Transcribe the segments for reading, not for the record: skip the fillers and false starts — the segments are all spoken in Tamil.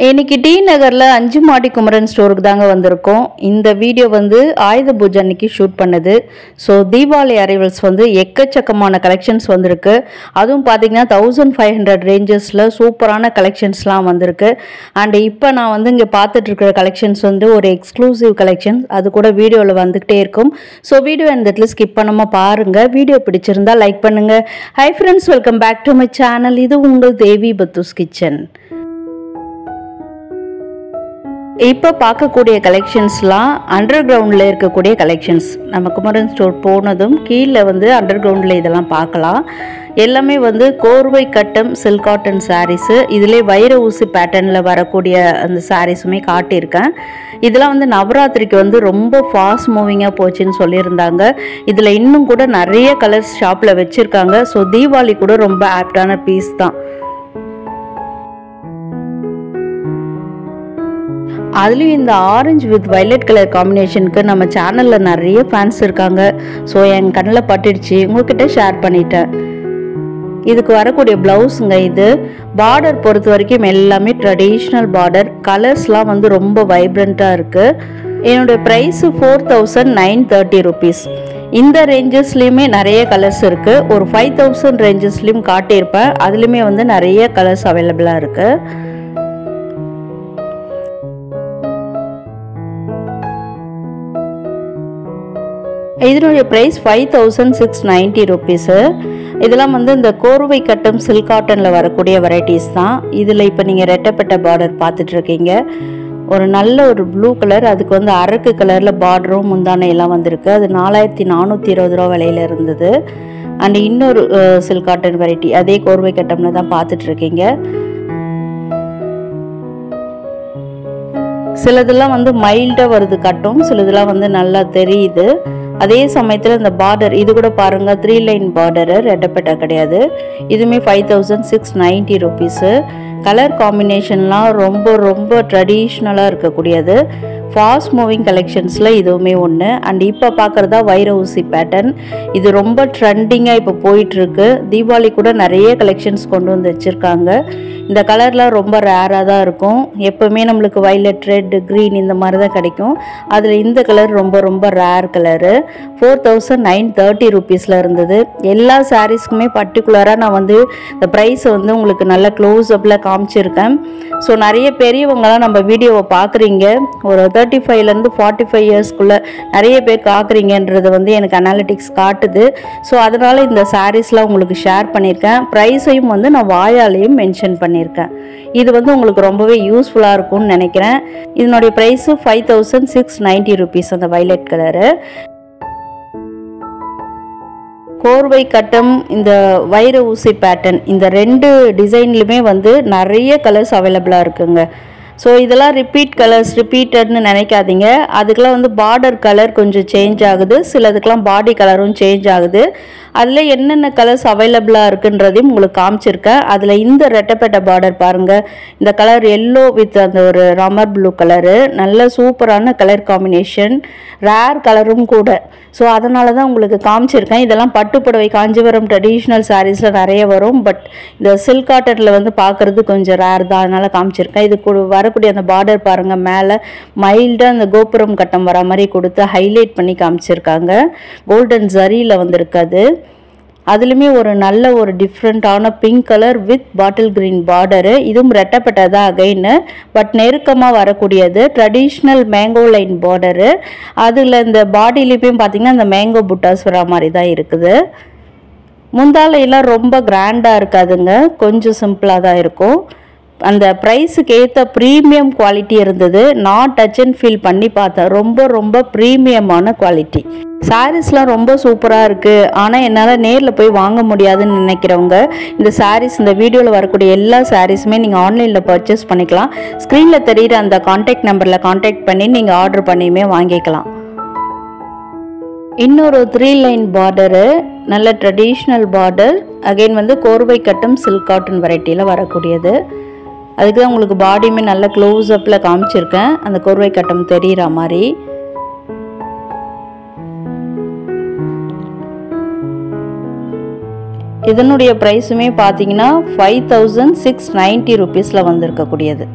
இன்னைக்கு டி நகர்ல 5 மாடி குமரன் ஸ்டோருக்கு தாங்க வந்திருக்கோம். இந்த வீடியோ வந்து ஆயுத பூஜை அன்னைக்கு ஷூட் பண்ணது. ஸோ தீபாவளி அரைவல்ஸ் வந்து எக்கச்சக்கமான கலெக்ஷன்ஸ் வந்திருக்கு. அதுவும் பார்த்தீங்கன்னா 1500 ரேஞ்சஸில் சூப்பரான கலெக்ஷன்ஸ்லாம் வந்திருக்கு. அண்ட் இப்போ நான் வந்து இங்கே பார்த்துட்டு இருக்கிற கலெக்ஷன்ஸ் வந்து ஒரு எக்ஸ்க்ளூசிவ் கலெக்ஷன்ஸ், அது கூட வீடியோவில் வந்துகிட்டே இருக்கும். ஸோ வீடியோ இந்த இடத்துல ஸ்கிப் பண்ணாமல் பாருங்கள். வீடியோ பிடிச்சிருந்தா லைக் பண்ணுங்கள். Hi friends, welcome back to my channel. இது உங்கள் தேவி பத்தூஸ் கிச்சன். இப்போ பார்க்கக்கூடிய கலெக்ஷன்ஸ்லாம் அண்டர் கிரவுண்டில் இருக்கக்கூடிய கலெக்ஷன்ஸ். நம்ம குமரன் ஸ்டோர் போனதும் கீழே வந்து அண்டர் கிரவுண்டில் இதெல்லாம் பார்க்கலாம். எல்லாமே வந்து கோர்வை கட்டம் சில்க் காட்டன் சாரீஸு. இதிலே வைர ஊசி பேட்டர்னில் வரக்கூடிய அந்த சாரீஸுமே காட்டியிருக்கேன். இதெல்லாம் வந்து நவராத்திரிக்கு வந்து ரொம்ப ஃபாஸ்ட் மூவிங்காக போச்சுன்னு சொல்லியிருந்தாங்க. இதில் இன்னும் கூட நிறைய கலர்ஸ் ஷாப்பில் வச்சுருக்காங்க. ஸோ தீபாவளி கூட ரொம்ப ஆப்டான பீஸ் தான். அதுலேயும் இந்த ஆரஞ்சு வித் வைலட் கலர் காம்பினேஷனுக்கு நம்ம சேனலில் நிறைய ஃபேன்ஸ் இருக்காங்க. ஸோ என் கண்ணில் பட்டுடுச்சு, உங்ககிட்ட ஷேர் பண்ணிட்டேன். இதுக்கு வரக்கூடிய ப்ளவுஸுங்க. இது பார்டர் பொறுத்த வரைக்கும் எல்லாமே ட்ரெடிஷ்னல் பார்டர். கலர்ஸ்லாம் வந்து ரொம்ப வைப்ரண்ட்டாக இருக்குது. என்னுடைய ப்ரைஸு 4930 ருபீஸ். இந்த ரேஞ்சஸ்லேயுமே நிறைய கலர்ஸ் இருக்குது. ஒரு 5000 ரேஞ்சஸ்லேயும் காட்டியிருப்பேன். அதுலேயுமே வந்து நிறைய கலர்ஸ் அவைலபிளாக இருக்குது. இதனுடைய ப்ரைஸ் 5690 ருபீஸு. இதெல்லாம் வந்து இந்த கோர்வை கட்டம் சில்க் காட்டனில் வரக்கூடிய வெரைட்டிஸ் தான். இதில் இப்போ நீங்கள் ரெட்டப்பட்ட பார்டர் பார்த்துட்ருக்கீங்க. ஒரு நல்ல ஒரு ப்ளூ கலர், அதுக்கு வந்து அரக்கு கலரில் பார்டரும் முந்தானை எல்லாம் வந்திருக்கு. அது 4420 ரூபா விலையில் இருந்தது. அண்ட் இன்னொரு சில்க் காட்டன் வெரைட்டி அதே கோர்வை கட்டம்னு தான் பார்த்துட்ருக்கீங்க. சிலதெல்லாம் வந்து மைல்டாக வருது கட்டும், சிலதெல்லாம் வந்து நல்லா தெரியுது. அதே சமயத்தில் இந்த பார்டர் இது கூட பாருங்கள், 3 லைன் பார்டரு, ரெட்டப்பட்டா கிடையாது. இதுவுமே 5690 ருபீஸு. கலர் காம்பினேஷன்லாம் ரொம்ப ரொம்ப ட்ரெடிஷ்னலாக இருக்கக்கூடியது. ஃபாஸ்ட் மூவிங் கலெக்ஷன்ஸில் இதுவுமே ஒன்று. அண்ட் இப்போ பார்க்குறதா வைர ஊசி பேட்டர்ன். இது ரொம்ப ட்ரெண்டிங்காக இப்போ போயிட்டுருக்கு. தீபாவளி கூட நிறைய கலெக்ஷன்ஸ் கொண்டு வந்து வச்சுருக்காங்க. இந்த கலர்லாம் ரொம்ப ரேராக தான் இருக்கும். எப்போவுமே நம்மளுக்கு வைலட், ரெட், க்ரீன் இந்த மாதிரி தான் கிடைக்கும். அதில் இந்த கலர் ரொம்ப ரொம்ப ரேர் கலரு. 4930 ருபீஸில் இருந்தது. எல்லா சாரீஸ்க்குமே பர்டிகுலராக நான் வந்து இந்த ப்ரைஸை வந்து உங்களுக்கு நல்ல க்ளோஸ்அப்பில் காமிச்சிருக்கேன். ஸோ நிறைய பெரியவங்களாம் நம்ம வீடியோவை பார்க்குறீங்க. ஒரு 35லேருந்து 45 இயர்ஸ்க்குள்ளே நிறைய பேர் பார்க்குறீங்கன்றது வந்து எனக்கு அனாலிட்டிக்ஸ் காட்டுது. ஸோ அதனால் இந்த சாரீஸ்லாம் உங்களுக்கு ஷேர் பண்ணியிருக்கேன். ப்ரைஸையும் வந்து நான் வாயாலையும் மென்ஷன் பண்ணியிருக்கேன். இது வந்து உங்களுக்கு ரொம்பவே யூஸ்ஃபுல்லாக இருக்கும்னு நினைக்கிறேன். இதனுடைய ப்ரைஸு 5690 ருபீஸ். அந்த வைலட் கலரு கோர்வை கட்டம், இந்த வைர ஊசி பேட்டர்ன், இந்த 2 டிசைன்லையுமே வந்து நிறைய கலர்ஸ் அவைலபிளாக இருக்குங்க. ஸோ இதெல்லாம் ரிப்பீட் கலர்ஸ், ரிப்பீட்டட்னு நினைக்காதீங்க. அதுக்கெல்லாம் வந்து பார்டர் கலர் கொஞ்சம் சேஞ்ச் ஆகுது, சிலதுக்கெலாம் பாடி கலரும் சேஞ்ச் ஆகுது. அதில் என்னென்ன கலர்ஸ் அவைலபிளாக இருக்குன்றதையும் உங்களுக்கு காமிச்சிருக்கேன். அதில் இந்த ரெட்டப்பட்ட பார்டர் பாருங்கள். இந்த கலர் எல்லோ வித் அந்த ஒரு ராமர் ப்ளூ கலரு, நல்ல சூப்பரான கலர் காம்பினேஷன், ரேர் கலரும் கூட. ஸோ அதனால தான் உங்களுக்கு காமிச்சிருக்கேன். இதெல்லாம் பட்டுப்புடவை காஞ்சிபுரம் ட்ரெடிஷ்னல் சாரீஸில் நிறைய வரும். பட் இந்த சில்க் காட்டனில் வந்து பார்க்குறது கொஞ்சம் ரேர் தான், அதனால் காமிச்சிருக்கேன். இது வரக்கூடிய அந்த பார்டர் பாருங்கள், மேலே மைல்டாக அந்த கோபுரம் கட்டம் வர மாதிரி கொடுத்து ஹைலைட் பண்ணி காமிச்சிருக்காங்க. கோல்டன் ஜரியில் வந்திருக்காது. அதுலேயுமே ஒரு நல்ல ஒரு டிஃப்ரெண்ட்டான pink colour with bottle green border. இதுவும் ரெட்டப்பட்டதாக அகைன்னு, பட் நெருக்கமாக வரக்கூடியது. Traditional mango line border. அதில் இந்த பாடியிலையும் பார்த்திங்கன்னா இந்த மேங்கோ புட்டாஸ் வர மாதிரி தான் இருக்குது. முந்தாலையெல்லாம் ரொம்ப கிராண்டாக இருக்காதுங்க, கொஞ்சம் சிம்பிளாக தான் இருக்கும். அந்த ப்ரைஸுக்கு ஏற்ற ப்ரீமியம் குவாலிட்டி இருந்தது. நான் டச் அண்ட் ஃபீல் பண்ணி பார்த்தேன். ரொம்ப ரொம்ப ப்ரீமியமான குவாலிட்டி. சாரீஸ்லாம் ரொம்ப சூப்பராக இருக்குது. ஆனால் என்னால் நேரில் போய் வாங்க முடியாதுன்னு நினைக்கிறவங்க இந்த சாரீஸ், இந்த வீடியோவில் வரக்கூடிய எல்லா சாரீஸுமே நீங்கள் ஆன்லைனில் பர்ச்சேஸ் பண்ணிக்கலாம். ஸ்க்ரீனில் தெரிகிற அந்த கான்டாக்ட் நம்பரில் கான்டாக்ட் பண்ணி நீங்கள் ஆர்டர் பண்ணியுமே வாங்கிக்கலாம். இன்னொரு 3 லைன் பார்டரு, நல்ல ட்ரெடிஷ்னல் பார்டர். அகெயின் வந்து கோர்வை கட்டம் சில்க் காட்டன் வெரைட்டியில் வரக்கூடியது. அதுக்கு தான் உங்களுக்கு பாடியுமே நல்ல க்ளோஸ்அப்பில் காமிச்சிருக்கேன், அந்த கோர்வை கட்டம் தெரிகிற மாதிரி. இதனுடைய ப்ரைஸுமே பார்த்தீங்கன்னா 5690 ருபீஸில் வந்திருக்கக்கூடியது.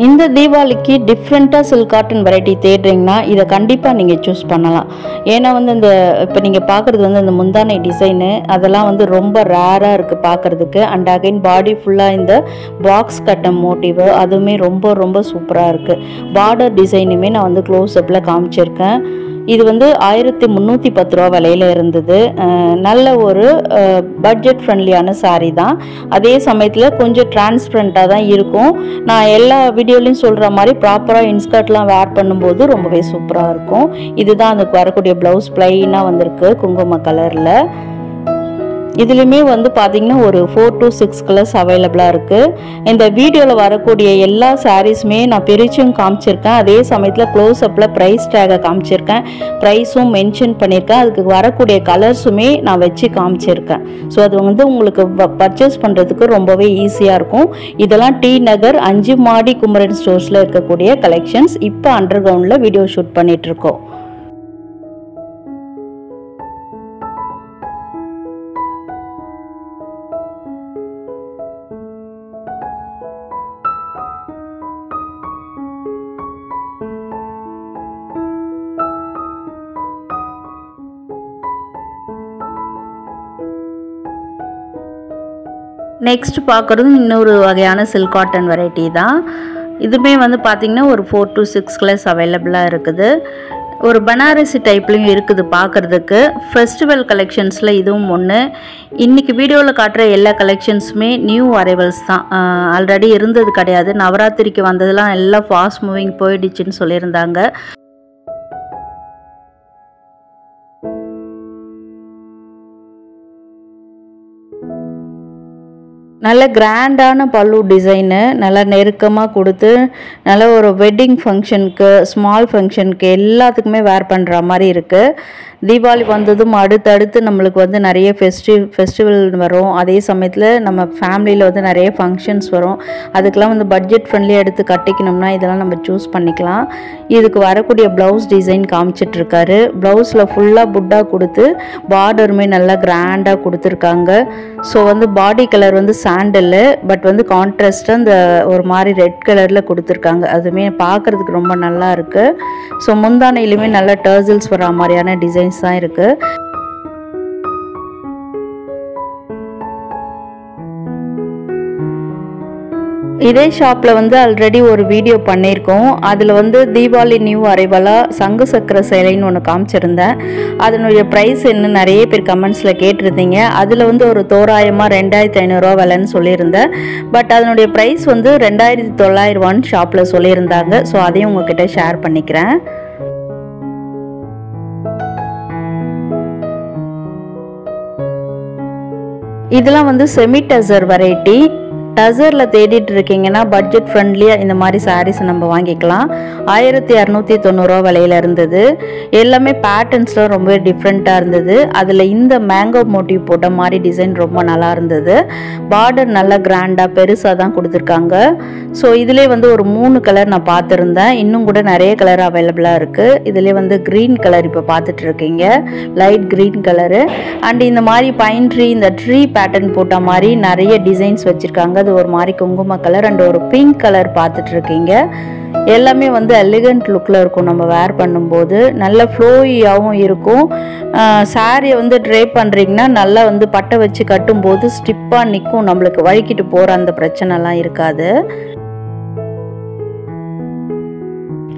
இந்த தீபாவளிக்கு டிஃப்ரெண்ட்டாக சில்க் காட்டன் வெரைட்டி தேடுறீங்கன்னா இதை கண்டிப்பாக நீங்கள் சூஸ் பண்ணலாம். ஏன்னா வந்து இந்த இப்போ நீங்கள் பார்க்குறது வந்து இந்த முந்தானை டிசைனு அதெல்லாம் வந்து ரொம்ப ரேராக இருக்குது பார்க்குறதுக்கு. அண்ட் அகைன் பாடி ஃபுல்லாக இந்த பாக்ஸ் கட்டன் மோட்டிவ் அதுவுமே ரொம்ப ரொம்ப சூப்பராக இருக்குது. பார்டர் டிசைனுமே நான் வந்து க்ளோஸ்அப்பில் காமிச்சிருக்கேன். இது வந்து 1310 ரூபா விலையில் இருந்தது. நல்ல ஒரு பட்ஜெட் ஃப்ரெண்ட்லியான சாரீ தான். அதே சமயத்தில் கொஞ்சம் டிரான்ஸ்பரண்ட்டாக தான் இருக்கும். நான் எல்லா வீடியோலையும் சொல்கிற மாதிரி ப்ராப்பராக இன்ஸ்கர்ட்லாம் வேர் பண்ணும்போது ரொம்பவே சூப்பராக இருக்கும். இதுதான் அதுக்கு வரக்கூடிய ப்ளவுஸ் ப்ளைனாக வந்திருக்கு குங்கும கலரில். இதுலேயுமே வந்து பார்த்திங்கன்னா ஒரு 4 to 6 கலர்ஸ் அவைலபிளாக இருக்குது. இந்த வீடியோவில் வரக்கூடிய எல்லா சாரீஸுமே நான் பிரிச்சும் காமிச்சிருக்கேன். அதே சமயத்தில் க்ளோஸ்அப்பில் ப்ரைஸ் டேகை காமிச்சிருக்கேன், ப்ரைஸும் மென்ஷன் பண்ணியிருக்கேன். அதுக்கு வரக்கூடிய கலர்ஸுமே நான் வச்சு காமிச்சிருக்கேன். ஸோ அது வந்து உங்களுக்கு பர்ச்சேஸ் பண்ணுறதுக்கு ரொம்பவே ஈஸியாக இருக்கும். இதெல்லாம் டி நகர் 5 மாடி குமரன் ஸ்டோர்ஸில் இருக்கக்கூடிய கலெக்ஷன்ஸ். இப்போ அண்டர் கிரவுண்டில் வீடியோ ஷூட் பண்ணிகிட்ருக்கோம். நெக்ஸ்ட் பார்க்குறது இன்னொரு வகையான சில்க் காட்டன் வெரைட்டி தான். இதுவுமே வந்து பார்த்திங்கன்னா ஒரு 4 to 6 கலர்ஸ் அவைலபிளாக இருக்குது. ஒரு பனாரசி டைப்லையும் இருக்குது பார்க்குறதுக்கு. ஃபெஸ்டிவல் கலெக்ஷன்ஸில் இதுவும் ஒன்று. இன்றைக்கி வீடியோவில் காட்டுற எல்லா கலெக்ஷன்ஸுமே நியூ அரைவல்ஸ் தான். ஆல்ரெடி இருந்தது கிடையாது. நவராத்திரிக்கு வந்ததெல்லாம் எல்லாம் ஃபாஸ்ட் மூவிங் போயிடுச்சுன்னு சொல்லியிருந்தாங்க. நல்ல கிராண்டான பல்லு டிசைனு நல்லா நெருக்கமாக கொடுத்து நல்ல ஒரு வெட்டிங் ஃபங்க்ஷனுக்கு ஸ்மால் ஃபங்க்ஷனுக்கு எல்லாத்துக்குமே வேர் பண்ணுற மாதிரி இருக்குது. தீபாவளி வந்ததும் அடுத்தடுத்து நம்மளுக்கு வந்து நிறைய ஃபெஸ்டிவல் வரும். அதே சமயத்தில் நம்ம ஃபேமிலியில் வந்து நிறைய ஃபங்க்ஷன்ஸ் வரும். அதுக்கெலாம் வந்து பட்ஜெட் ஃப்ரெண்ட்லியாக எடுத்து கட்டிக்கணும்னா இதெல்லாம் நம்ம சூஸ் பண்ணிக்கலாம். இதுக்கு வரக்கூடிய ப்ளவுஸ் டிசைன் காமிச்சிட்ருக்காரு. ப்ளவுஸில் ஃபுல்லாக புட்டா கொடுத்து பார்டருமே நல்லா கிராண்டாக கொடுத்துருக்காங்க. ஸோ வந்து பாடி கலர் வந்து சாண்டலு, பட் வந்து கான்ட்ராஸ்ட்டாக இந்த ஒரு மாதிரி ரெட் கலரில் கொடுத்துருக்காங்க. அதுவுமே பார்க்குறதுக்கு ரொம்ப நல்லா இருக்குது. ஸோ முந்தானையிலுமே நல்லா டர்சல்ஸ் வர மாதிரியான டிசைன்ஸ் தான் இருக்குது. இதே ஷாப்பில் வந்து ஆல்ரெடி ஒரு வீடியோ பண்ணியிருக்கோம். அதில் வந்து தீபாவளி நியூ அரைவலாக சங்கு சக்கர சேலைன்னு ஒன்று காமிச்சிருந்தேன். அதனுடைய ப்ரைஸ் என்ன நிறைய பேர் கமெண்ட்ஸில் கேட்டிருந்தீங்க. அதில் வந்து ஒரு தோராயமாக 2500 ரூபா விலைன்னு சொல்லியிருந்தேன். பட் அதனுடைய ப்ரைஸ் வந்து 2900 ஷாப்பில் சொல்லியிருந்தாங்க. ஸோ அதையும் உங்ககிட்ட ஷேர் பண்ணிக்கிறேன். இதெல்லாம் வந்து செமி டசர் வெரைட்டி. டசரில் தேடிட்டு இருக்கீங்கன்னா பட்ஜெட் ஃப்ரெண்ட்லியாக இந்த மாதிரி சாரீஸ் நம்ம வாங்கிக்கலாம். 1290 ரூபா விலையில் இருந்தது. எல்லாமே பேட்டர்ன்ஸில் ரொம்ப டிஃப்ரெண்ட்டாக இருந்தது. அதில் இந்த மேங்கோ மோட்டிவ் போட்ட மாதிரி டிசைன் ரொம்ப நல்லா இருந்தது. பார்டர் நல்லா கிராண்டாக பெருசாக தான் கொடுத்துருக்காங்க. ஸோ இதிலே வந்து ஒரு 3 கலர் நான் பார்த்துருந்தேன். இன்னும் கூட நிறைய கலர் அவைலபிளாக இருக்குது. இதிலே வந்து க்ரீன் கலர் இப்போ பார்த்துட்ருக்கீங்க, லைட் க்ரீன் கலரு. அண்ட் இந்த மாதிரி பைன் ட்ரீ, இந்த ட்ரீ பேட்டர்ன் போட்ட மாதிரி நிறைய டிசைன்ஸ் வச்சுருக்காங்க. அது ஒரு மாதிரி குங்கும கலர் அண்ட் ஒரு பிங்க் கலர் பார்த்துட்ருக்கீங்க. எல்லாமே வந்து எலிகண்ட் லுக்கில் இருக்கும். நம்ம வேர் பண்ணும்போது நல்ல ஃப்ளோயியாகவும் இருக்கும். சாரியை வந்து ட்ரே பண்ணுறீங்கன்னா நல்லா வந்து பட்டை வச்சு கட்டும்போது ஸ்டிப்பாக நிற்கும். நம்மளுக்கு வழுக்கிட்டு போகிற அந்த பிரச்சனைலாம் இருக்காது.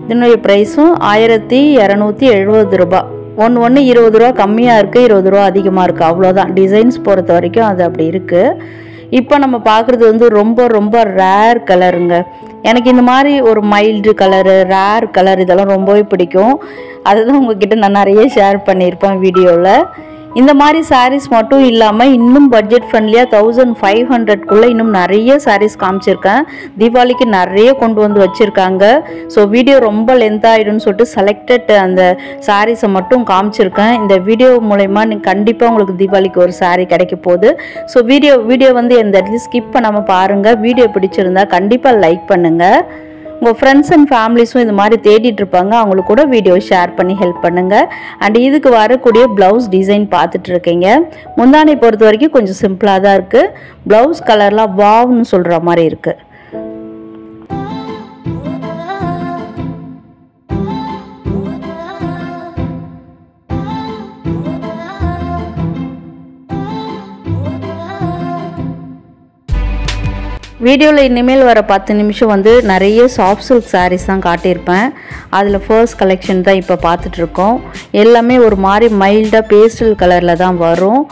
இதனுடைய ப்ரைஸும் 1270 ரூபா. ஒன்று 20 ரூபா கம்மியாக இருக்குது, 20 ரூபா அதிகமாக இருக்குது, அவ்வளோதான். டிசைன்ஸ் பொறுத்த வரைக்கும் அது அப்படி இருக்குது. இப்போ நம்ம பார்க்குறது வந்து ரொம்ப ரொம்ப ரேர் கலருங்க. எனக்கு இந்த மாதிரி ஒரு மைல்டு கலரு, ரேர் கலர் இதெல்லாம் ரொம்பவே பிடிக்கும். அதுதான் உங்ககிட்ட நான் நிறைய ஷேர் பண்ணியிருப்பேன் வீடியோவில். இந்த மாதிரி சாரீஸ் மட்டும் இல்லாமல் இன்னும் பட்ஜெட் ஃப்ரெண்ட்லியாக 1500க்குள்ளே இன்னும் நிறைய சாரீஸ் காமிச்சிருக்கேன். தீபாவளிக்கு நிறைய கொண்டு வந்து வச்சுருக்காங்க. ஸோ வீடியோ ரொம்ப லென்த் ஆகிடும்னு சொல்லிட்டு செலக்டட் அந்த சாரீஸை மட்டும் காமிச்சிருக்கேன். இந்த வீடியோ மூலயமா கண்டிப்பாக உங்களுக்கு தீபாவளிக்கு ஒரு சாரீ கிடைக்க போகுது. ஸோ வீடியோ வந்து எந்த இடத்துல ஸ்கிப் பண்ணாமல் பாருங்கள். வீடியோ பிடிச்சிருந்தா கண்டிப்பாக லைக் பண்ணுங்கள். உங்கள் ஃப்ரெண்ட்ஸ் அண்ட் ஃபேமிலிஸும் இது மாதிரி தேடிட்டு இருப்பாங்க, அவங்களுக்கு கூட வீடியோ ஷேர் பண்ணி ஹெல்ப் பண்ணுங்கள். அண்ட் இதுக்கு வரக்கூடிய ப்ளவுஸ் டிசைன் பார்த்துட்டு இருக்கீங்க. முந்தானை பொறுத்த வரைக்கும் கொஞ்சம் சிம்பிளாக தான் இருக்குது. ப்ளவுஸ் கலர்லாம் வாவ்னு சொல்கிற மாதிரி இருக்குது. வீடியோவில் இனிமேல் வர 10 நிமிஷம் வந்து நிறைய சாஃப்ட் சில்க் சாரீஸ் தான் காட்டியிருப்பேன். அதில் ஃபர்ஸ்ட் கலெக்ஷன் தான் இப்போ பார்த்துட்ருக்கோம். எல்லாமே ஒரு மாதிரி மைல்டாக பேஸ்டல் கலரில் தான் வரும்.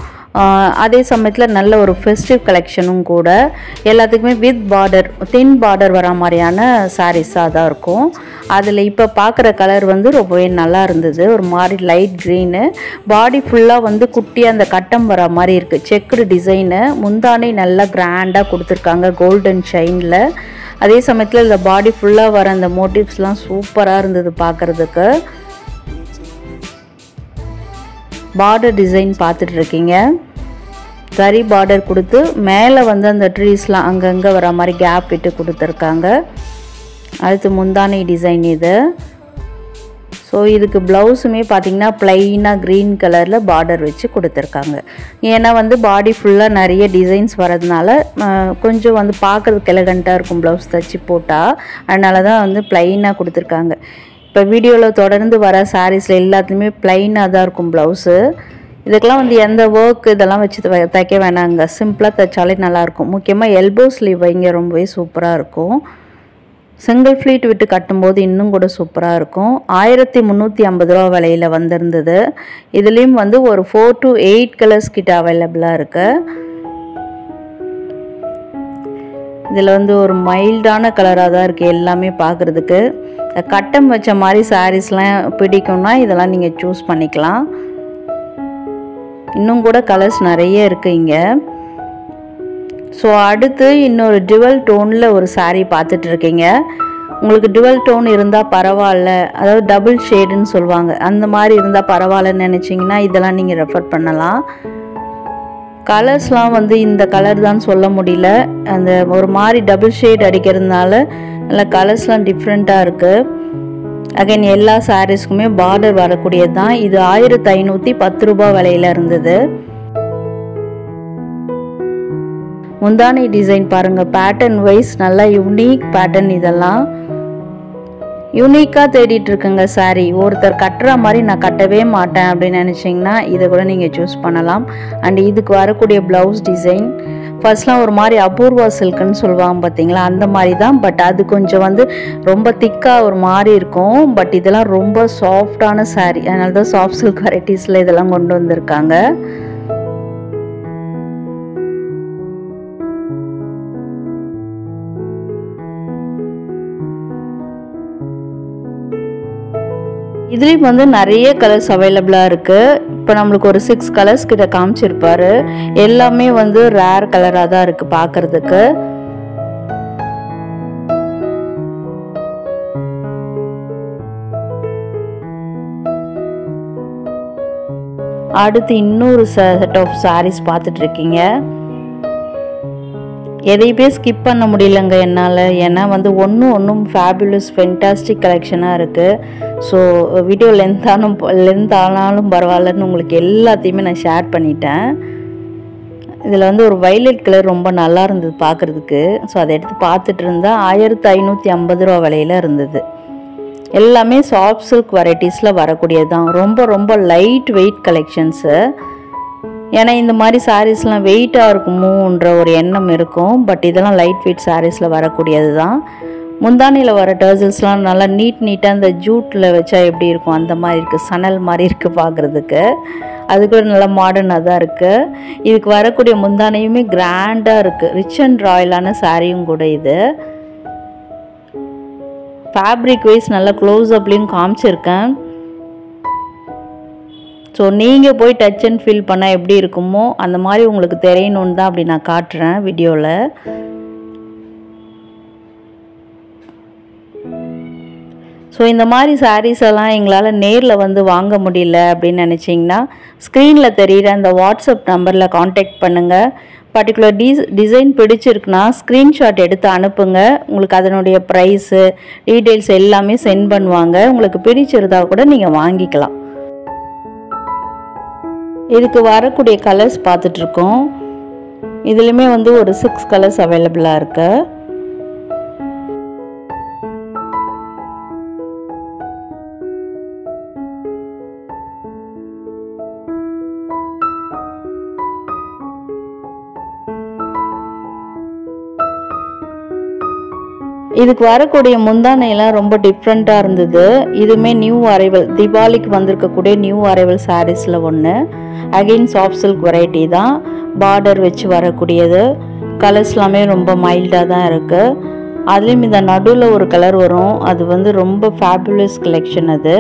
அதே சமயத்தில் நல்ல ஒரு ஃபெஸ்டிவ் கலெக்ஷனும் கூட. எல்லாத்துக்குமே வித் பார்டர், தின் பார்டர் வர மாதிரியான சாரீஸாக தான் இருக்கும். அதில் இப்போ பார்க்குற கலர் வந்து ரொம்பவே நல்லா இருந்தது. ஒரு மாதிரி லைட் க்ரீனு, பாடி ஃபுல்லாக வந்து குட்டியாக அந்த கட்டம் வர மாதிரி இருக்குது. செக்குடு டிசைனு, முந்தானி நல்லா கிராண்டாக கொடுத்துருக்காங்க கோல்டன் ஷைனில். அதே சமயத்தில் இந்த பாடி ஃபுல்லாக வர அந்த மோட்டிவ்ஸ்லாம் சூப்பராக இருந்தது பார்க்குறதுக்கு. பார்டர் டிசைன் பார்த்துட்ருக்கீங்க. சரி பார்டர் கொடுத்து மேலே வந்து அந்த ட்ரீஸ்லாம் அங்கங்கே வர மாதிரி கேப் விட்டு கொடுத்துருக்காங்க. அடுத்து முந்தானை டிசைன் இது. ஸோ இதுக்கு ப்ளவுஸுமே பார்த்திங்கன்னா ப்ளைனாக க்ரீன் கலரில் பார்டர் வச்சு கொடுத்துருக்காங்க. ஏன்னா வந்து பாடி ஃபுல்லாக நிறைய டிசைன்ஸ் வரதுனால கொஞ்சம் வந்து பார்க்குறதுக்கு எலகண்ட்டாக இருக்கும் ப்ளவுஸ் தைச்சி போட்டால். அதனால தான் வந்து ப்ளைனாக கொடுத்துருக்காங்க. இப்போ வீடியோவில் தொடர்ந்து வர சாரீஸில் எல்லாத்துலேயுமே ப்ளைனாக தான் இருக்கும் ப்ளவுஸு. இதுக்கெல்லாம் வந்து எந்த ஒர்க் இதெல்லாம் வச்சு தைக்க வேணாங்க, சிம்பிளாக தைச்சாலே நல்லாயிருக்கும். முக்கியமாக எல்போ ஸ்லீவ் வைங்க, ரொம்பவே சூப்பராக இருக்கும். சிங்கிள் ஃப்ளீட் விட்டு கட்டும்போது இன்னும் கூட சூப்பராக இருக்கும். 1350 ரூபா விலையில் வந்திருந்தது. இதுலேயும் வந்து ஒரு 4 to 8 கலர்ஸ் கிட்ட அவைலபிளாக இருக்குது. இதில் வந்து ஒரு மைல்டான கலராக தான் இருக்குது எல்லாமே பார்க்குறதுக்கு. கட்டம் வச்ச மாதிரி சாரீஸ்லாம் பிடிக்கும்னா இதெல்லாம் நீங்கள் சூஸ் பண்ணிக்கலாம். இன்னும் கூட கலர்ஸ் நிறைய இருக்குது இங்கே. ஸோ அடுத்து இன்னொரு டுவல் டோனில் ஒரு சாரீ பார்த்துட்ருக்கீங்க. உங்களுக்கு டுவல் டோன் இருந்தால் பரவாயில்ல, அதாவது டபுள் ஷேடுன்னு சொல்லுவாங்க, அந்த மாதிரி இருந்தால் பரவாயில்லன்னு நினச்சிங்கன்னா இதெல்லாம் நீங்கள் ரெஃபர் பண்ணலாம். கலர்ஸ்லாம் வந்து இந்த கலர் தான் சொல்ல முடியல. அந்த ஒரு மாதிரி டபுள் ஷேட் அடிக்கிறதுனால நல்லா கலர்ஸ்லாம் டிஃப்ரெண்ட்டாக இருக்குது. அகைன் எல்லா சாரீஸ்க்குமே பார்டர் வரக்கூடியது தான். இது 1510 ரூபா விலையில் இருந்தது. முந்தானி டிசைன் பாருங்கள், பேட்டர்ன் வைஸ் நல்லா யூனிக் பேட்டர்ன். இதெல்லாம் யூனிக்காக தேடிட்டு இருக்குங்க சாரீ. ஒருத்தர் கட்டுற மாதிரி நான் கட்டவே மாட்டேன் அப்படின்னு நினச்சிங்கன்னா இதை கூட நீங்கள் சூஸ் பண்ணலாம். அண்ட் இதுக்கு வரக்கூடிய ப்ளவுஸ் டிசைன் ஃபர்ஸ்ட்லாம் ஒரு மாதிரி அபூர்வா சில்க்குன்னு சொல்லுவாங்க பார்த்தீங்களா, அந்த மாதிரி தான். பட் அது கொஞ்சம் வந்து ரொம்ப திக்காக ஒரு மாதிரி இருக்கும். பட் இதெல்லாம் ரொம்ப சாஃப்டான சாரீ, அதனால தான் சாஃப்ட் சில்க் வெரைட்டிஸில் இதெல்லாம் கொண்டு வந்திருக்காங்க. இதுலேயும் வந்து நிறைய கலர்ஸ் அவைலபிளாக இருக்குது. இப்போ நம்மளுக்கு ஒரு 6 கலர்ஸ் கிட்ட காமிச்சிருப்பாரு. எல்லாமே வந்து ரேர் கலராக தான் இருக்குது பார்க்குறதுக்கு. அடுத்து இன்னொரு செட் ஆஃப் சாரீஸ் பார்த்துட்ருக்கீங்க. எதையுமே ஸ்கிப் பண்ண முடியலங்க என்னால். ஏன்னா வந்து ஒன்றும் ஃபேபுலஸ் ஃபென்டாஸ்டிக் கலெக்ஷனாக இருக்குது. ஸோ வீடியோ லென்த் ஆனாலும் பரவாயில்லன்னு உங்களுக்கு எல்லாத்தையுமே நான் ஷேர் பண்ணிட்டேன். இதில் வந்து ஒரு வைலட் கலர் ரொம்ப நல்லா இருந்தது பார்க்குறதுக்கு. ஸோ அதை எடுத்து பார்த்துட்டு இருந்தால் 1550 ரூபா விலையில் இருந்தது. எல்லாமே சாஃப்ட் சில்க் வெரைட்டிஸில் வரக்கூடியது தான். ரொம்ப லைட் வெயிட் கலெக்ஷன்ஸு. ஏன்னா இந்த மாதிரி சாரீஸ்லாம் வெயிட்டாக இருக்குமோன்ற ஒரு எண்ணம் இருக்கும். பட் இதெல்லாம் லைட் வெயிட் சாரீஸில் வரக்கூடியது தான். முந்தானியில் வர டர்சல்ஸ்லாம் நல்லா நீட்டாக அந்த ஜூட்டில் வச்சா எப்படி இருக்கும் அந்த மாதிரி இருக்குது, சணல் மாதிரி இருக்குது பார்க்குறதுக்கு. அது கூட நல்லா மாடர்னாக தான் இருக்குது. இதுக்கு வரக்கூடிய முந்தானையுமே கிராண்டாக இருக்குது. ரிச் அண்ட் ராயலான சாரியும் கூட இது. ஃபேப்ரிக் வைஸ் நல்லா க்ளோஸ்அப்லேயும் காமிச்சிருக்கேன். ஸோ நீங்கள் போய் டச் அண்ட் ஃபீல் பண்ணால் எப்படி இருக்குமோ அந்த மாதிரி உங்களுக்கு தெரியணுன்னு தான் அப்படி நான் காட்டுறேன் வீடியோவில். ஸோ இந்த மாதிரி சாரீஸ் எல்லாம் எங்களால் நேரில் வந்து வாங்க முடியல அப்படின்னு நினச்சிங்கன்னா ஸ்க்ரீனில் தெரிகிற அந்த வாட்ஸ்அப் நம்பரில் காண்டாக்ட் பண்ணுங்கள். பர்டிகுலர் டிசைன் பிடிச்சிருக்குன்னா ஸ்க்ரீன்ஷாட் எடுத்து அனுப்புங்க. உங்களுக்கு அதனுடைய ப்ரைஸு டீட்டெயில்ஸ் எல்லாமே சென்ட் பண்ணுவாங்க. உங்களுக்கு பிடிச்சிருந்தா கூட நீங்கள் வாங்கிக்கலாம். இதுக்கு வரக்கூடிய கலர்ஸ் பார்த்துட்ருக்கோம். இதுலேயுமே வந்து ஒரு 6 கலர்ஸ் அவைலபிளாக இருக்குது. இதுக்கு வரக்கூடிய முந்தானையெல்லாம் ரொம்ப டிஃப்ரெண்ட்டாக இருந்தது. இதுவுமே நியூ அரைவல், தீபாவளிக்கு வந்திருக்கக்கூடிய நியூ அரைவல் சாரீஸில் ஒன்று. அகெயின் சாஃப்ட் சில்க் வெரைட்டி தான், பார்டர் வச்சு வரக்கூடியது. கலர்ஸ் எல்லாமே ரொம்ப மைல்டாக தான் இருக்குது. அதுலேயும் இந்த நடுவில் ஒரு கலர் வரும், அது வந்து ரொம்ப ஃபேபுலஸ் கலெக்ஷன். அது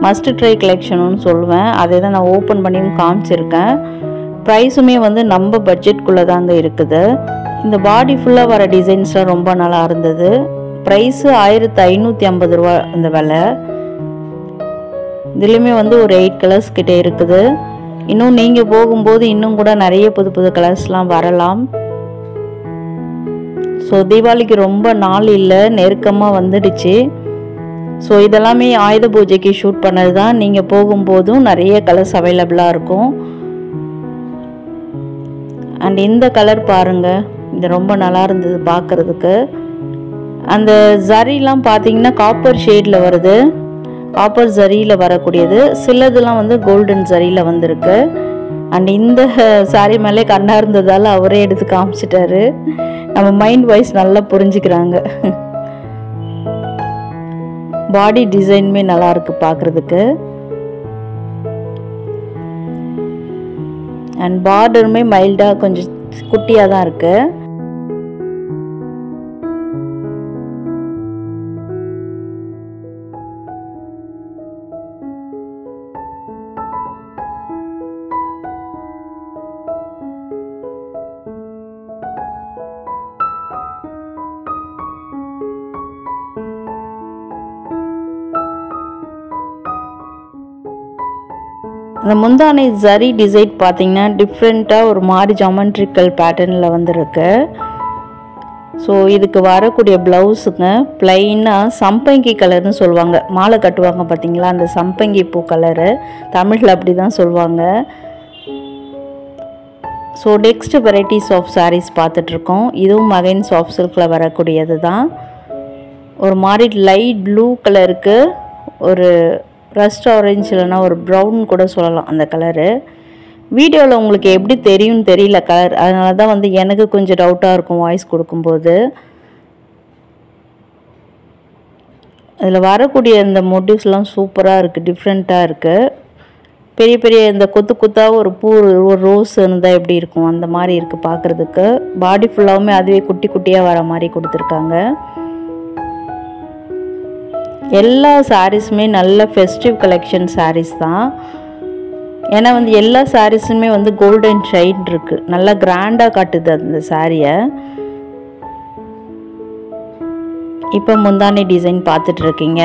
மஸ்ட் ட்ரை கலெக்ஷனுன்னு சொல்லுவேன். அதை தான் நான் ஓப்பன் பண்ணியும் காமிச்சிருக்கேன். ப்ரைஸுமே வந்து நம்ம பட்ஜெட்குள்ளே தாங்க இருக்குது. இந்த பாடி ஃபுல்லாக வர டிசைன்ஸ்லாம் ரொம்ப நல்லா இருந்தது. ப்ரைஸு 1550 ரூபா அந்த விலை. இதுலேயுமே வந்து ஒரு 8 கலர்ஸ் கிட்டே இருக்குது. இன்னும் நீங்கள் போகும்போது இன்னும் கூட நிறைய புது புது கலர்ஸ்லாம் வரலாம். ஸோ தீபாவளிக்கு ரொம்ப நாள் இல்லை, நெருக்கமாக வந்துடுச்சு. ஸோ இதெல்லாமே ஆயுத பூஜைக்கு ஷூட் பண்ணது தான். நீங்கள் போகும்போதும் நிறைய கலர்ஸ் அவைலபிளாக இருக்கும். அண்ட் இந்த கலர் பாருங்கள், இது ரொம்ப நல்லா இருந்தது பார்க்குறதுக்கு. அந்த ஜரிலாம் பார்த்தீங்கன்னா காப்பர் ஷேடில் வருது, காப்பர் ஜரியில் வரக்கூடியது. சிலதுலாம் வந்து கோல்டன் ஜரியில் வந்திருக்கு. அண்ட் இந்த சாரீ மேலே கண்ணாக இருந்ததால் அவரே எடுத்து காமிச்சிட்டாரு. நம்ம மைண்ட் வைஸ் நல்லா புரிஞ்சுக்கிறாங்க. பாடி டிசைனுமே நல்லா இருக்கு பார்க்குறதுக்கு. அண்ட் பார்டருமே மைல்டாக கொஞ்சம் குட்டியாக தான் இருக்குது. அந்த முந்தானை ஜரி டிசைன் பார்த்தீங்கன்னா டிஃப்ரெண்ட்டாக ஒரு மாதிரி ஜாமெட்ரிக்கல் பேட்டர்னில் வந்துருக்கு. ஸோ இதுக்கு வரக்கூடிய ப்ளவுஸுங்க ப்ளைனாக சம்பங்கி கலர்னு சொல்லுவாங்க. மாலை கட்டுவாங்க பார்த்தீங்களா, அந்த சம்பங்கி பூ கலரு, தமிழில் அப்படி தான் சொல்லுவாங்க. So next varieties of saris பார்த்துட்ருக்கோம். இதுவும் அகைன் சாஃப்ட் சில்கில் வரக்கூடியது தான். ஒரு மாதிரி லைட் ப்ளூ கலருக்கு ஒரு ரஸ்ட் ஆரஞ்சு இல்லைனா ஒரு ப்ரௌன் கூட சொல்லலாம் அந்த கலரு. வீடியோவில் உங்களுக்கு எப்படி தெரியும்னு தெரியல கலர், அதனால தான் வந்து எனக்கு கொஞ்சம் டவுட்டாக இருக்கும் வாய்ஸ் கொடுக்கும்போது. அதில் வரக்கூடிய இந்த மோட்டிவ்ஸ்லாம் சூப்பராக இருக்குது, டிஃப்ரெண்ட்டாக இருக்குது. பெரிய பெரிய இந்த கொத்து கொத்தாக ஒரு பூ, ஒரு ரோஸ் இருந்தால் எப்படி இருக்கும் அந்த மாதிரி இருக்குது பார்க்குறதுக்கு. பாடி ஃபுல்லாகவுமே அதுவே குட்டி குட்டியாக வர மாதிரி கொடுத்துருக்காங்க. எல்லா சாரீஸுமே நல்ல ஃபெஸ்டிவ் கலெக்ஷன் சாரீஸ் தான். ஏன்னா வந்து எல்லா சாரீஸுமே வந்து கோல்டன் ஷைன் இருக்குது, நல்லா கிராண்டாக காட்டுது அந்த சாரியை. இப்போ முந்தானி டிசைன் பார்த்துட்ருக்கீங்க.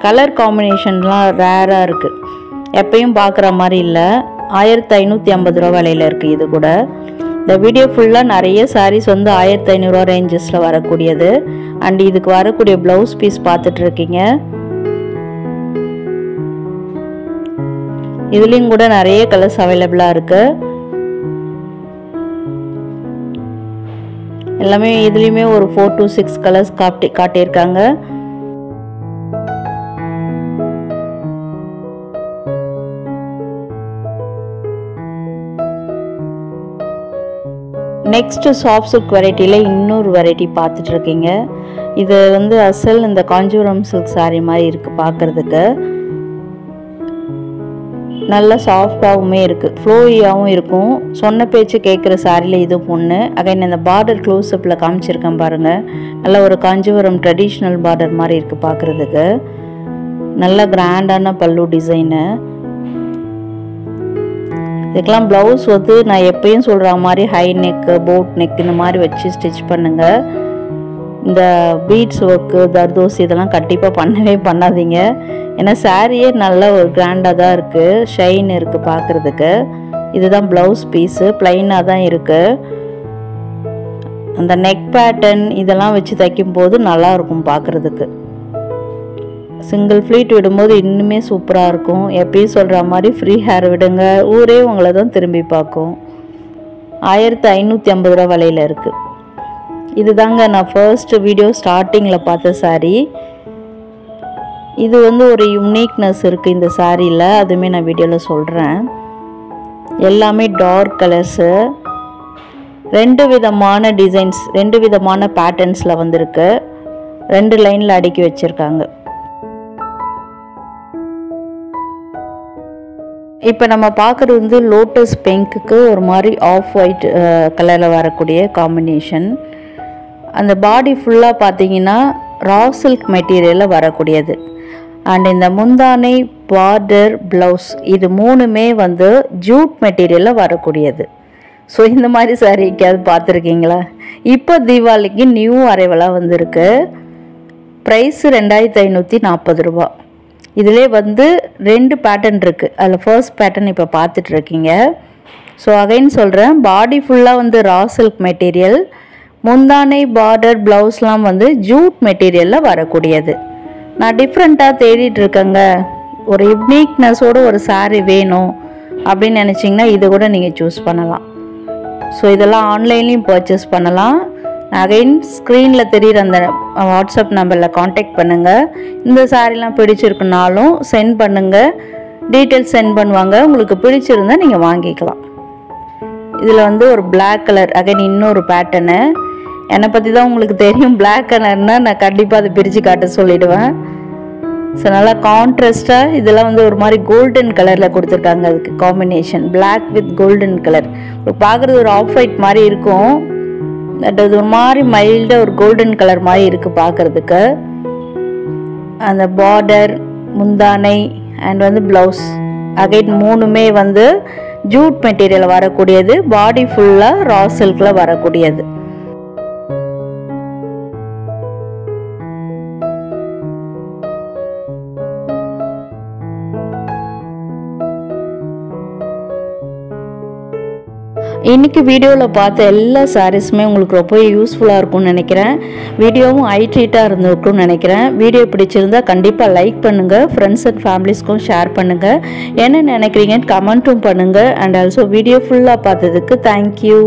கலர் காம்பினேஷன்லாம் ரேராக இருக்குது, எப்பயும் பார்க்குற மாதிரி இல்லை. 1550 ரூபா விலையில் இருக்குது இது கூட. இந்த வீடியோ ஃபுல்லாக நிறைய சாரீஸ் வந்து 1500 ரூபா ரேஞ்சஸில் வரக்கூடியது. அண்ட் இதுக்கு வரக்கூடிய ப்ளவுஸ் பீஸ் பார்த்துட்ருக்கீங்க. இதுலேயும் கூட நிறைய கலர்ஸ் அவைலபிளாக இருக்குது. எல்லாமே இதுலேயுமே ஒரு 4 to 6 கலர்ஸ் காட்டியிருக்காங்க. நெக்ஸ்ட்டு சாஃப்ட் சில்க் வெரைட்டியில் இன்னொரு வெரைட்டி பார்த்துட்ருக்கீங்க. இது வந்து அசல் இந்த காஞ்சிபுரம் சில்க் சாரீ மாதிரி இருக்குது பார்க்குறதுக்கு. நல்லா சாஃப்டாகவுமே இருக்குது, ஃப்ளோயியாகவும் இருக்கும். சொன்ன பேச்சு கேட்குற சாரியில் இது ஒன்று. அகைன் இந்த பார்டர் க்ளோஸ்அப்பில் காமிச்சிருக்கேன் பாருங்கள், நல்ல ஒரு காஞ்சிபுரம் ட்ரெடிஷ்னல் பார்டர் மாதிரி இருக்குது பார்க்குறதுக்கு. நல்ல கிராண்டான பல்லு டிசைனு. இதுக்கெல்லாம் ப்ளவுஸ் வந்து நான் எப்பயும் சொல்கிற மாதிரி ஹை நெக்கு, போட் நெக் இந்த மாதிரி வச்சு ஸ்டிச் பண்ணுங்கள். இந்த பீட்ஸ் ஒர்க்கு, தர்தோஸ் இதெல்லாம் கண்டிப்பாக பண்ணவே பண்ணாதீங்க. ஏன்னா சாரியே நல்லா ஒரு கிராண்டாக தான் இருக்குது, ஷைன் இருக்குது பார்க்குறதுக்கு. இதுதான் ப்ளவுஸ் பீஸு, ப்ளைனாக தான் இருக்குது. அந்த நெக் பேட்டர்ன் இதெல்லாம் வச்சு தைக்கும்போது நல்லாயிருக்கும் பார்க்குறதுக்கு. சிங்கிள் ஃப்ளீட் விடும்போது இன்னுமே சூப்பராக இருக்கும். எப்பயும் சொல்கிற மாதிரி ஃப்ரீ ஹேர் விடுங்க, ஊரே உங்களை தான் திரும்பி பார்க்கும். 1550 ரூபா விலையில் இருக்குது. இதுதாங்க நான் ஃபர்ஸ்ட் வீடியோ ஸ்டார்டிங்கில் பார்த்த சாரீ. இது வந்து ஒரு யூனிக்னஸ் இருக்குது இந்த சாரியில், அதுவுமே நான் வீடியோவில் சொல்கிறேன். எல்லாமே டார்க் கலர்ஸு. ரெண்டு விதமான டிசைன்ஸ், ரெண்டு விதமான பேட்டர்ன்ஸில் வந்திருக்கு. 2 லைனில் அடுக்கி வச்சுருக்காங்க. இப்போ நம்ம பார்க்குறது வந்து லோட்டஸ் பிங்க்குக்கு ஒரு மாதிரி ஆஃப் ஒயிட் கலரில் வரக்கூடிய காம்பினேஷன். அந்த பாடி ஃபுல்லாக பார்த்தீங்கன்னா ரா சில்க் மெட்டீரியலில் வரக்கூடியது. அண்ட் இந்த முந்தானை, பார்டர், ப்ளவுஸ் இது 3மே வந்து ஜூட் மெட்டீரியலில் வரக்கூடியது. ஸோ இந்த மாதிரி சாரீ எங்கேயாவது பார்த்துருக்கீங்களா? இப்போ தீபாவளிக்கு நியூ அரைவலாக வந்திருக்கு. ப்ரைஸ் 2540 ரூபா. இதிலே வந்து 2 பேட்டர்ன் இருக்குது. அதில் ஃபர்ஸ்ட் பேட்டர்ன் இப்போ பார்த்துட்ருக்கீங்க. ஸோ அகைன் சொல்கிறேன், பாடி ஃபுல்லாக வந்து ரா சில்க் மெட்டீரியல், முந்தானை, பார்டர், ப்ளவுஸ்லாம் வந்து ஜூட் மெட்டீரியலில் வரக்கூடியது. நான் டிஃப்ரெண்ட்டாக தேடிட்டுருக்கேங்க, ஒரு யுனிக்னஸோடு ஒரு சாரீ வேணும் அப்படின்னு நினச்சிங்கன்னா இது கூட நீங்கள் சூஸ் பண்ணலாம். ஸோ இதெல்லாம் ஆன்லைன்லேயும் பர்ச்சேஸ் பண்ணலாம். அகைன் ஸ்க்ரீனில் தெரிகிற அந்த வாட்ஸ்அப் நம்பரில் காண்டாக்ட் பண்ணுங்கள். இந்த சாரீலாம் பிடிச்சிருக்குனாலும் சென்ட் பண்ணுங்கள், டீட்டெயில்ஸ் சென்ட் பண்ணுவாங்க. உங்களுக்கு பிடிச்சிருந்தால் நீங்கள் வாங்கிக்கலாம். இதில் வந்து ஒரு பிளாக் கலர், அகைன் இன்னொரு பேட்டர்னு. என்னை பற்றி தான் உங்களுக்கு தெரியும், பிளாக் கலர்னால் நான் கண்டிப்பாக அதை பிரித்து காட்ட சொல்லிவிடுவேன். ஸோ நல்லா கான்ட்ராஸ்டாக இதெல்லாம் வந்து ஒரு மாதிரி கோல்டன் கலரில் கொடுத்துருக்காங்க. அதுக்கு combination black with golden colour. பார்க்குறது ஒரு ஆஃப் ஒயிட் மாதிரி இருக்கும், பட் அது ஒரு மாதிரி மைல்டாக ஒரு கோல்டன் கலர் மாதிரி இருக்குது பார்க்குறதுக்கு. அந்த பார்டர், முந்தானை அண்ட் வந்து ப்ளவுஸ் அகைன் 3மே வந்து ஜூட் மெட்டீரியல் வரக்கூடியது. பாடி ஃபுல்லாக ரா சில்கில் வரக்கூடியது. இன்றைக்கி வீடியோவில் பார்த்த எல்லா சாரீஸுமே உங்களுக்கு ரொம்ப யூஸ்ஃபுல்லாக இருக்கும்னு நினைக்கிறேன். வீடியோவும் ஹைட்ரீட்டாக இருந்திருக்கும்னு நினைக்கிறேன். வீடியோ பிடிச்சிருந்தால் கண்டிப்பாக லைக் பண்ணுங்கள், ஃப்ரெண்ட்ஸ் அண்ட் ஃபேமிலிஸ்க்கும் ஷேர் பண்ணுங்கள், என்ன நினைக்கிறீங்கன்னு கமெண்ட்டும் பண்ணுங்கள். அண்ட் ஆல்சோ வீடியோ ஃபுல்லாக பார்த்ததுக்கு தேங்க்யூ.